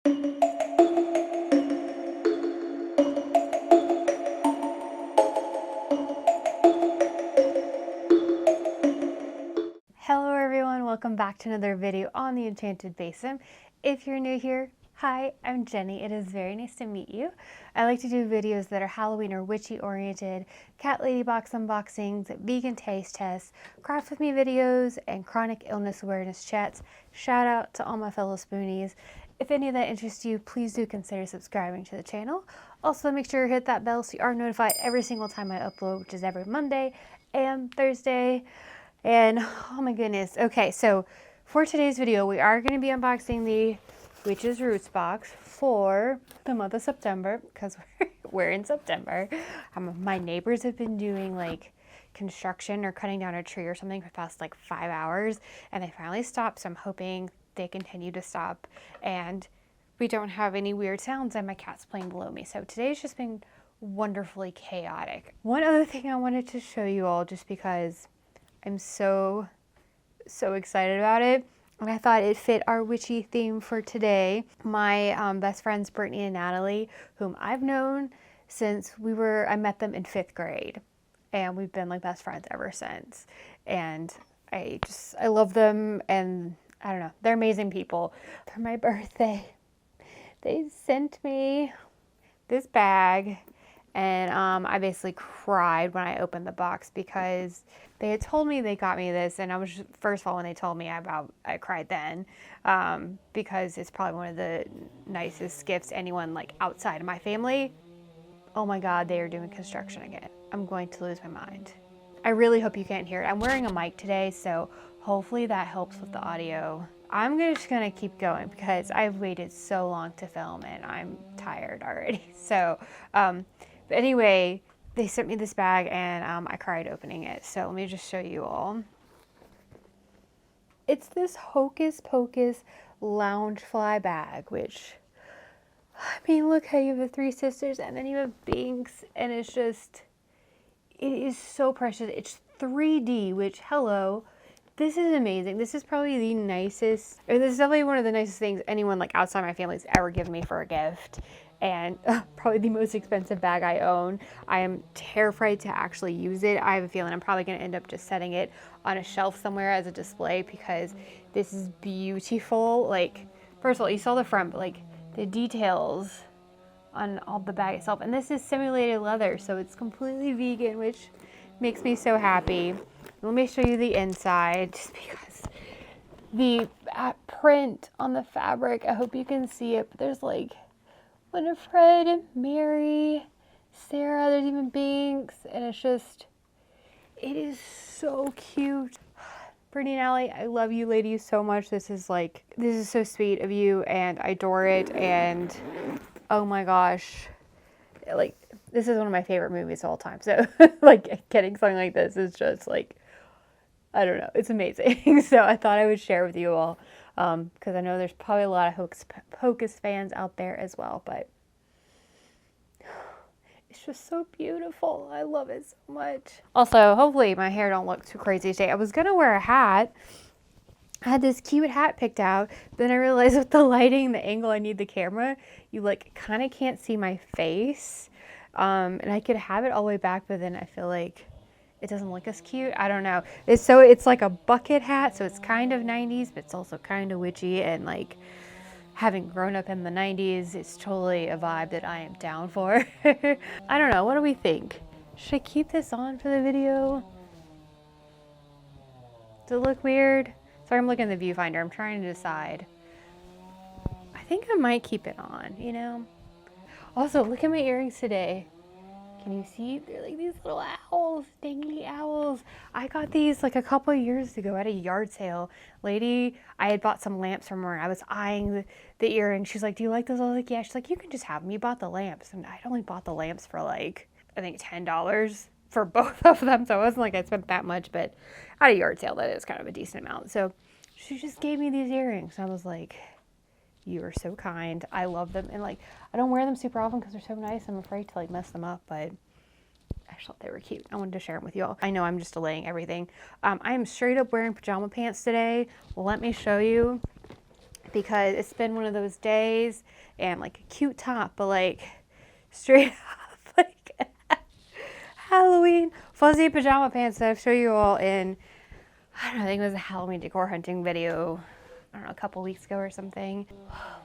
Hello everyone, welcome back to another video on the Enchanted Basin. If you're new here, hi, I'm Jenny. It is very nice to meet you. I like to do videos that are Halloween or witchy oriented, cat lady box unboxings, vegan taste tests, craft with me videos, and chronic illness awareness chats. Shout out to all my fellow spoonies. If any of that interests you, please do consider subscribing to the channel. Also make sure you hit that bell so you are notified every single time I upload, which is every Monday and Thursday. And oh my goodness. Okay, so for today's video, we are going to be unboxing the Witch's Roots box for the month of September because we're in September. My neighbors have been doing like construction or cutting down a tree or something for the past like 5 hours, and they finally stopped. So I'm hoping they continue to stop and we don't have any weird sounds and my cat's playing below me. So today's just been wonderfully chaotic. One other thing I wanted to show you all, just because I'm so excited about it, and I thought it fit our witchy theme for today. My best friends Brittany and Natalie, whom I've known since I met them in 5th grade, and we've been like best friends ever since. And I love them, and I don't know, they're amazing people. For my birthday, they sent me this bag. And I basically cried when I opened the box because they had told me they got me this, and first of all, when they told me I cried then, because it's probably one of the nicest gifts anyone like outside of my family. Oh my God, they are doing construction again. I'm going to lose my mind. I really hope you can't hear it. I'm wearing a mic today, so hopefully that helps with the audio. I'm just gonna keep going because I've waited so long to film and I'm tired already. So, but anyway, they sent me this bag and I cried opening it. So let me just show you all. It's this Hocus Pocus Loungefly bag, which, I mean, look how you have the 3 sisters and then you have Binks, and it is so precious. It's 3D, which, hello, this is amazing. This is probably the nicest, or this is definitely one of the nicest things anyone like outside my family's ever given me for a gift. And probably the most expensive bag I own. I am terrified to actually use it. I have a feeling I'm probably going to end up just setting it on a shelf somewhere as a display because this is beautiful. Like, first of all, you saw the front, but like the details on all the bag itself. And this is simulated leather, so it's completely vegan, which makes me so happy. Let me show you the inside, just because the print on the fabric, I hope you can see it, but there's like Winifred, Mary, Sarah, there's even Binks, and it is so cute. Brittany and Allie, I love you ladies so much. This is so sweet of you, and I adore it, and oh my gosh, like, this is one of my favorite movies of all time. So like getting something like this is just like, I don't know, it's amazing. So I thought I would share with you all, because I know there's probably a lot of Hocus Pocus fans out there as well, but it's just so beautiful. I love it so much. Also, hopefully my hair don't look too crazy today. I was gonna wear a hat. I had this cute hat picked out, then I realized with the lighting, the angle I need the camera, you like kind of can't see my face, and I could have it all the way back, but then I feel like it doesn't look as cute. I don't know. It's like a bucket hat, so it's kind of 90s, but it's also kind of witchy, and like having grown up in the 90s, it's totally a vibe that I am down for. I don't know. What do we think? Should I keep this on for the video? Does it look weird? Sorry, I'm looking at the viewfinder. I'm trying to decide. I think I might keep it on, you know? Also, look at my earrings today. Can you see? They're like these little owls, dangly owls. I got these like a couple of years ago at a yard sale. Lady, I had bought some lamps from her. I was eyeing the earrings. She's like, do you like those? I was like, yeah. She's like, you can just have them. You bought the lamps. And I'd only bought the lamps for like, I think $10 for both of them. So it wasn't like I spent that much, but at a yard sale, that is kind of a decent amount. So she just gave me these earrings. I was like, you are so kind. I love them. And like, I don't wear them super often because they're so nice. I'm afraid to like mess them up, but I just thought they were cute. I wanted to share them with you all. I know I'm just delaying everything. I am straight up wearing pajama pants today. Well, let me show you. because it's been one of those days, and like a cute top, but like straight up like Halloween fuzzy pajama pants that I've shown you all in, I don't know, I think it was a Halloween decor hunting video, I don't know, a couple weeks ago or something.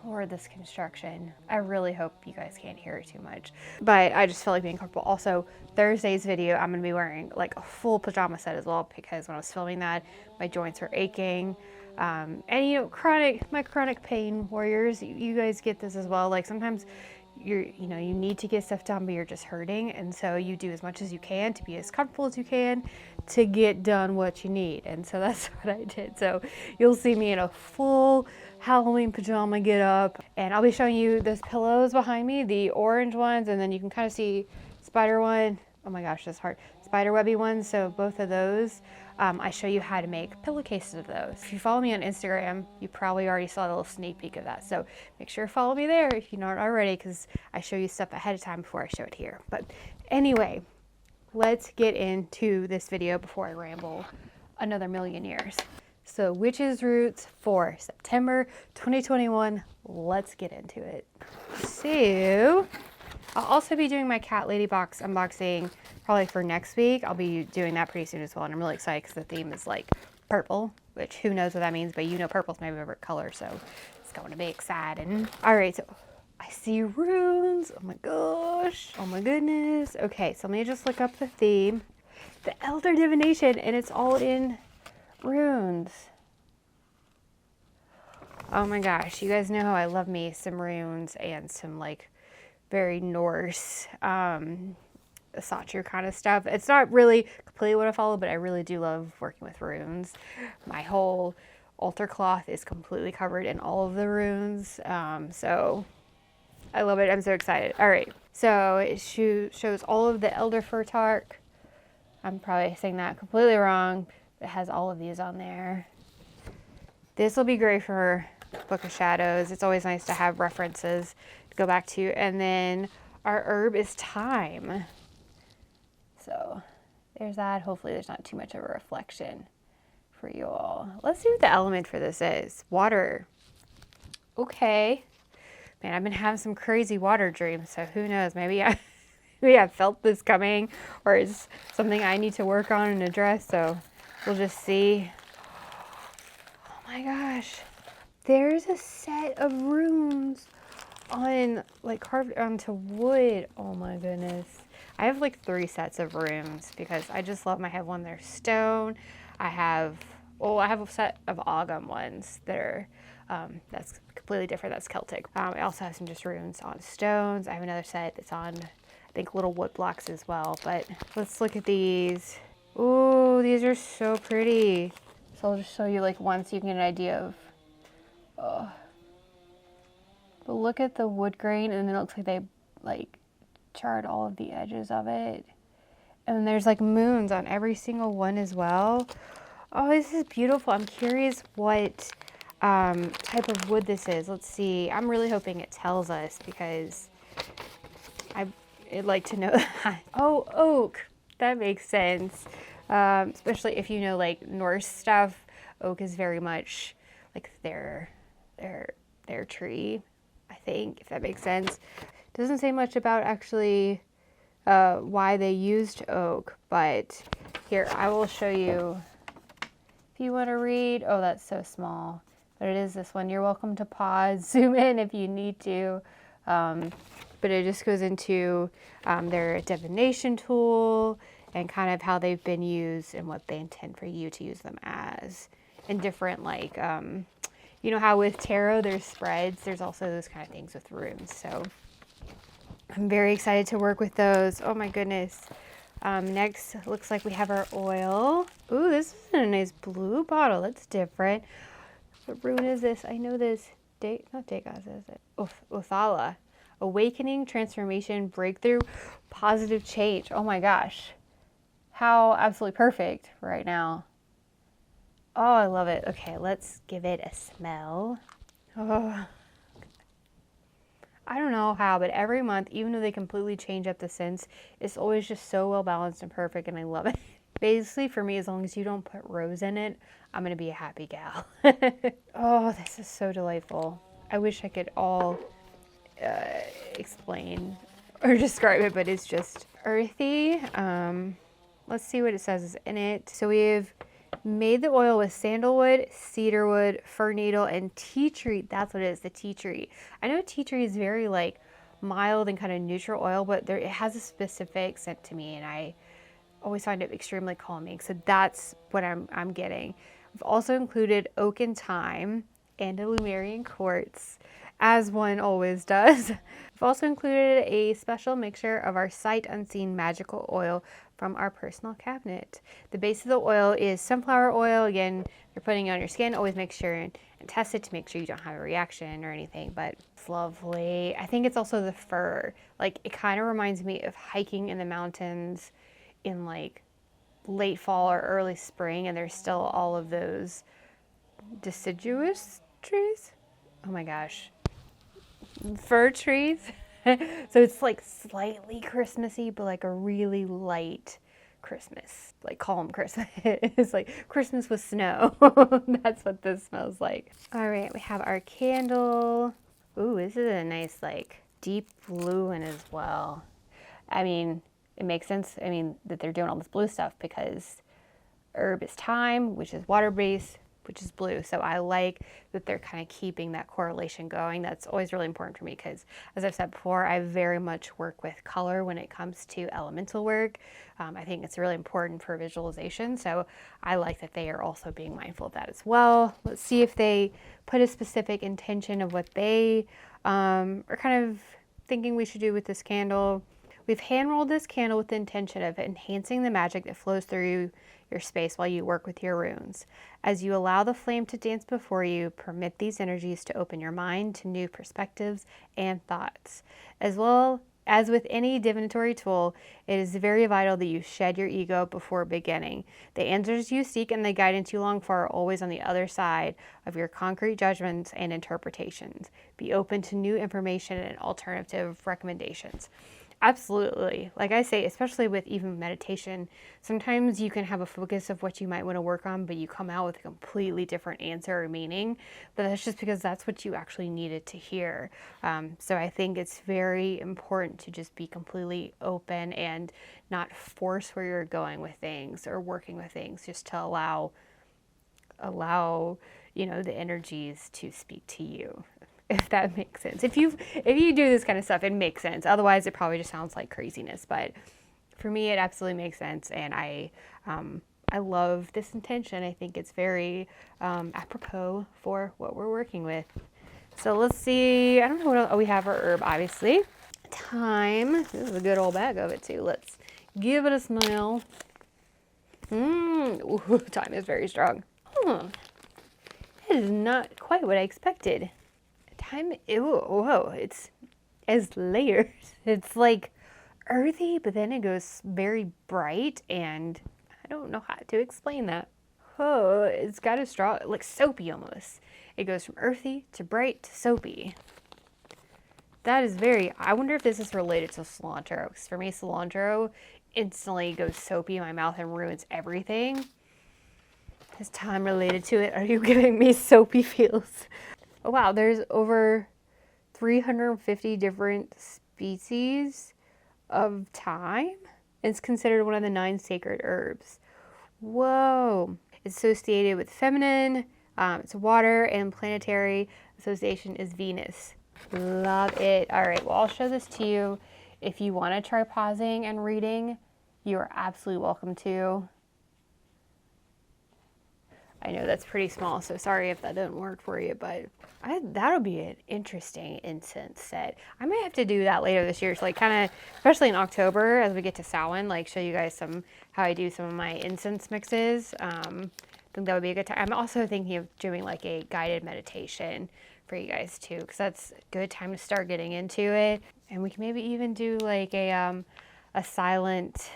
Or this construction. I really hope you guys can't hear it too much. But I just feel like being comfortable. Also, Thursday's video, I'm going to be wearing like a full pajama set as well, because when I was filming that, my joints were aching. And you know, my chronic pain warriors, you guys get this as well. Like sometimes you need to get stuff done, but you're just hurting. And so you do as much as you can to be as comfortable as you can to get done what you need. And so that's what I did. So you'll see me in a full Halloween pajama get up, and I'll be showing you those pillows behind me, the orange ones, and then you can kind of see spider one. Oh my gosh, that's hard. Spider webby ones. So both of those, I show you how to make pillowcases of those. If you follow me on Instagram, you probably already saw a little sneak peek of that. So make sure to follow me there if you're not already, because I show you stuff ahead of time before I show it here. But anyway, let's get into this video before I ramble another million years. So witches roots for September 2021. Let's get into it. So I'll also be doing my cat lady box unboxing probably for next week. I'll be doing that pretty soon as well, and I'm really excited because the theme is like purple, which who knows what that means, but you know purple's my favorite color, so it's going to be exciting. All right, so I see runes. Oh my gosh. Oh my goodness. Okay, so let me just look up the theme. The Elder Divination, and it's all in runes. Oh my gosh, you guys know how I love me some runes and some like very Norse Satcher kind of stuff. It's not really completely what I follow, but I really do love working with runes. My whole altar cloth is completely covered in all of the runes, so I love it. I'm so excited. All right, so it shows all of the Elder Furtark. I'm probably saying that completely wrong. It has all of these on there. This will be great for Book of Shadows. It's always nice to have references to go back to. And then our herb is thyme. So there's that. Hopefully there's not too much of a reflection for you all. Let's see what the element for this is. Water. Okay. Man, I've been having some crazy water dreams, so who knows? Maybe I felt this coming, or it's something I need to work on and address, so we'll just see. Oh my gosh. There's a set of runes on, like, carved onto wood. Oh my goodness. I have like 3 sets of runes because I just love them. I have one that's stone. I have a set of Ogham ones that are, that's completely different. That's Celtic. I also have some just runes on stones. I have another set that's on, I think, little wood blocks as well. But let's look at these. Ooh, these are so pretty. So I'll just show you like one so you can get an idea of, but look at the wood grain, and it looks like they like charred all of the edges of it. And then there's like moons on every single one as well. Oh, this is beautiful. I'm curious what type of wood this is. Let's see. I'm really hoping it tells us because I'd like to know that. Oh, oak. That makes sense. Especially if you know like Norse stuff. Oak is very much like their tree, I think, if that makes sense. Doesn't say much about actually why they used oak, but here, I will show you if you want to read. Oh, that's so small, but it is this one. You're welcome to pause, zoom in if you need to, but it just goes into their divination tool and kind of how they've been used and what they intend for you to use them as. And different, like, you know how with tarot there's spreads, there's also those kind of things with runes. So I'm very excited to work with those. Oh my goodness. Next, looks like we have our oil. Ooh, this is a nice blue bottle. That's different. What rune is this? I know this. Not Degas, is it? Othala. Awakening, transformation, breakthrough, positive change. Oh my gosh. How absolutely perfect right now. Oh, I love it. Okay, let's give it a smell. Oh. I don't know how, but every month, even though they completely change up the scents, it's always just so well balanced and perfect, and I love it. Basically, for me, as long as you don't put rose in it, I'm going to be a happy gal. Oh, this is so delightful. I wish I could all explain or describe it, but it's just earthy. Let's see what it says is in it. So we've made the oil with sandalwood, cedarwood, fir needle, and tea tree. That's what it is, the tea tree. I know tea tree is very like mild and kind of neutral oil, but it has a specific scent to me, and I always find it extremely calming. So that's what I'm getting. We've also included oak and thyme and a Lumerian quartz, as one always does. We've also included a special mixture of our sight unseen magical oil from our personal cabinet. The base of the oil is sunflower oil. Again, you're putting it on your skin. Always make sure and test it to make sure you don't have a reaction or anything, but it's lovely. I think it's also the fir. Like, it kind of reminds me of hiking in the mountains in like late fall or early spring, and there's still all of those deciduous trees. Oh my gosh. Fir trees. So it's like slightly Christmassy, but like a really light Christmas, like calm Christmas. It's like Christmas with snow. That's what this smells like. All right, we have our candle. Ooh, this is a nice like deep blue one as well. I mean, it makes sense, I mean, that they're doing all this blue stuff because herb is thyme, which is water-based, which is blue. So I like that they're kind of keeping that correlation going. That's always really important for me because, as I've said before, I very much work with color when it comes to elemental work. I think it's really important for visualization. So I like that they are also being mindful of that as well. Let's see if they put a specific intention of what they are kind of thinking we should do with this candle. We've hand-rolled this candle with the intention of enhancing the magic that flows through your space while you work with your runes. As you allow the flame to dance before you, permit these energies to open your mind to new perspectives and thoughts. As well as with any divinatory tool, it is very vital that you shed your ego before beginning. The answers you seek and the guidance you long for are always on the other side of your concrete judgments and interpretations. Be open to new information and alternative recommendations. Absolutely. Like I say, especially with even meditation, sometimes you can have a focus of what you might want to work on, but you come out with a completely different answer or meaning. But that's just because that's what you actually needed to hear. So I think it's very important to just be completely open and not force where you're going with things or working with things, just to allow, you know, the energies to speak to you. If that makes sense. If you do this kind of stuff, it makes sense. Otherwise, it probably just sounds like craziness. But for me, it absolutely makes sense, and I love this intention. I think it's very apropos for what we're working with. So let's see. I don't know what else. Oh, we have our herb, obviously. Thyme. This is a good old bag of it too. Let's give it a smell. Ooh, thyme is very strong. It is not quite what I expected. Thyme, whoa, it's as layers. It's like earthy, but then it goes very bright, and I don't know how to explain that. Oh, it's got a straw, like soapy almost. It goes from earthy to bright to soapy. That is very, I wonder if this is related to cilantro, because for me, cilantro instantly goes soapy in my mouth and ruins everything. Is thyme related to it? Are you giving me soapy feels? Oh, wow, there's over 350 different species of thyme. It's considered one of the 9 sacred herbs. Whoa. It's associated with feminine, it's water, and planetary association is Venus. Love it. All right, well, I'll show this to you. If you want to try pausing and reading, you are absolutely welcome to. I know that's pretty small, so sorry if that didn't work for you, but that'll be an interesting incense set. I might have to do that later this year, so like kind of, especially in October as we get to Samhain, like show you guys how I do some of my incense mixes. I think that would be a good time. I'm also thinking of doing like a guided meditation for you guys too, because that's a good time to start getting into it. And we can maybe even do like a silent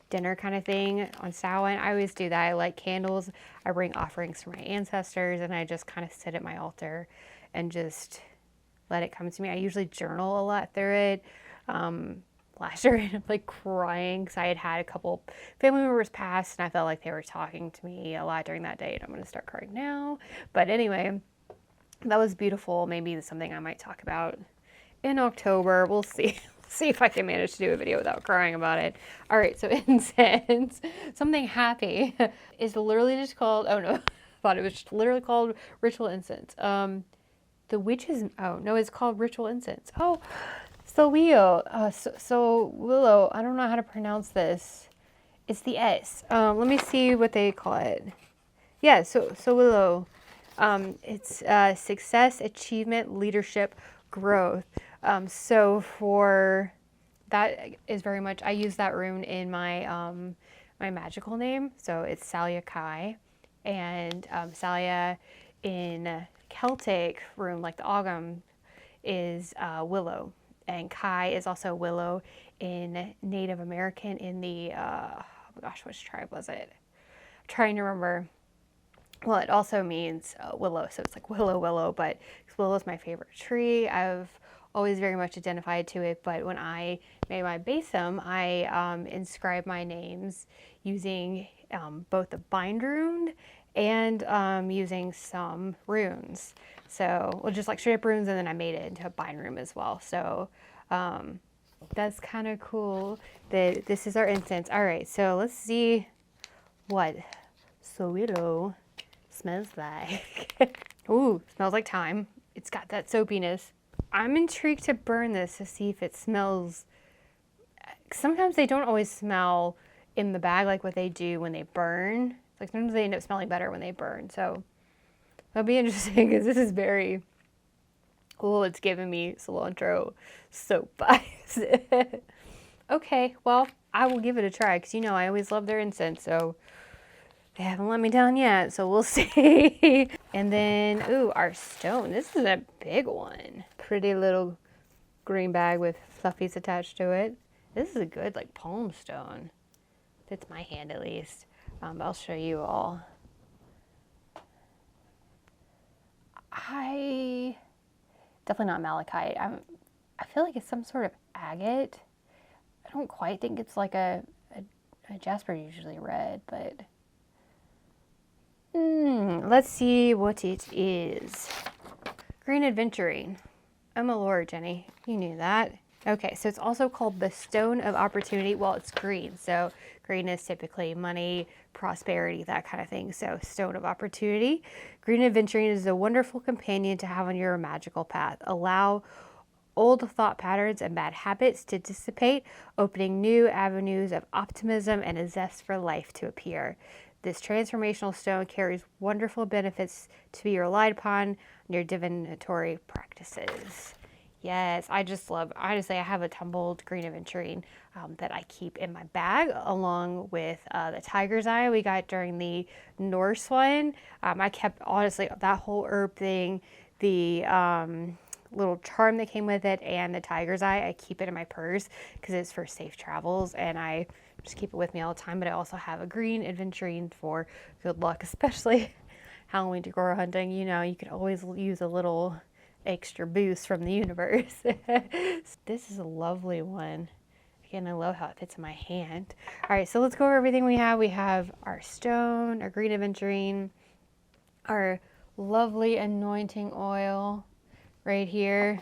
dinner kind of thing on Samhain. I always do that. I light candles. I bring offerings for my ancestors, and I just kind of sit at my altar and just let it come to me. I usually journal a lot through it. last year I ended up like crying because I had a couple family members pass and I felt like they were talking to me a lot during that day, and I'm going to start crying now. But anyway, that was beautiful. Maybe it's something I might talk about in October. We'll see. See if I can manage to do a video without crying about it. All right, so incense, something happy, is literally just called, oh no, I thought it was just literally called ritual incense. The witches, oh no, it's called ritual incense. Oh, so Willow, Willow, I don't know how to pronounce this. It's the S. Let me see what they call it. Yeah, so Willow. It's success, achievement, leadership, growth. So for that is very much, I use that rune in my my magical name. So it's Salia Kai, and Salia in Celtic rune, like the Ogham, is willow, and Kai is also willow in Native American. In the oh my gosh, which tribe was it? I'm trying to remember. Well, it also means willow, so it's like willow, but willow is my favorite tree. I've always very much identified to it, but when I made my besom, I inscribed my names using both the bind rune and using some runes. So, well, just like straight up runes, and then I made it into a bind rune as well. So that's kind of cool that this is our incense. All right, so let's see what Soweto smells like. Ooh, smells like thyme. It's got that soapiness. I'm intrigued to burn this to see if it smells. Sometimes they don't always smell in the bag like what they do when they burn. Like sometimes they end up smelling better when they burn. So that'll be interesting because this is very, oh, it's giving me cilantro soap vibes. Okay, well, I will give it a try because, you know, I always love their incense. So they haven't let me down yet, so we'll see. And then, ooh, our stone. This is a big one. Pretty little green bag with fluffies attached to it. This is a good, like, palm stone. Fits my hand, at least. I'll show you all. Definitely not malachite. I feel like it's some sort of agate. I don't quite think it's like a jasper, usually red, but let's see what it is. Green Adventuring. Oh my lord, Jenny, you knew that. Okay, so it's also called the Stone of Opportunity. Well, it's green, so green is typically money, prosperity, that kind of thing. So Stone of Opportunity. Green Adventuring is a wonderful companion to have on your magical path. Allow old thought patterns and bad habits to dissipate, opening new avenues of optimism and a zest for life to appear. This transformational stone carries wonderful benefits to be relied upon in your divinatory practices. Yes, I just love, honestly, I have a tumbled green aventurine that I keep in my bag along with the tiger's eye we got during the Norse one. I kept, honestly, that whole herb thing, the little charm that came with it, and the tiger's eye, I keep it in my purse because it's for safe travels, and I just keep it with me all the time. But I also have a green aventurine for good luck, especially Halloween decor hunting. You know, you could always use a little extra boost from the universe. This is a lovely one. Again, I love how it fits in my hand. All right, so let's go over everything we have. We have our stone, our green aventurine, our lovely anointing oil right here,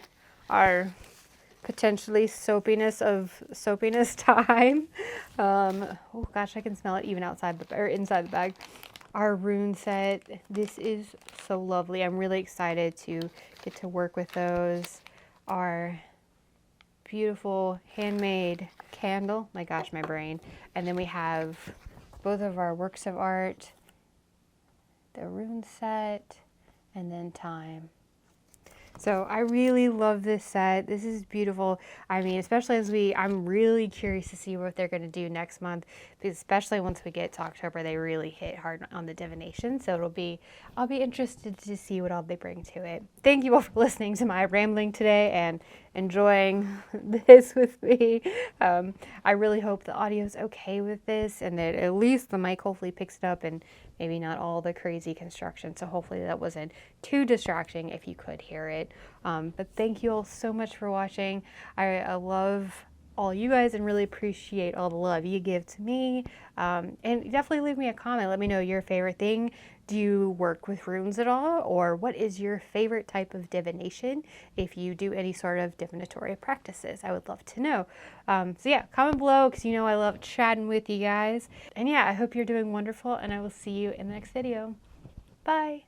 our potentially soapiness time. Oh gosh, I can smell it even outside or inside the bag. Our rune set. This is so lovely. I'm really excited to get to work with those. Our beautiful handmade candle. My gosh, my brain. And then we have both of our works of art, the rune set, and then time. So I really love this set. This is beautiful. I mean, especially as I'm really curious to see what they're going to do next month, because especially once we get to October, they really hit hard on the divination. So I'll be interested to see what all they bring to it. Thank you all for listening to my rambling today and enjoying this with me. I really hope the audio's okay with this, and that at least the mic hopefully picks it up, and maybe not all the crazy construction. So hopefully that wasn't too distracting if you could hear it. But thank you all so much for watching. I love all you guys and really appreciate all the love you give to me. And definitely leave me a comment. Let me know your favorite thing. Do you work with runes at all? Or what is your favorite type of divination? If you do any sort of divinatory practices, I would love to know. So yeah, comment below because you know I love chatting with you guys. And yeah, I hope you're doing wonderful and I will see you in the next video. Bye.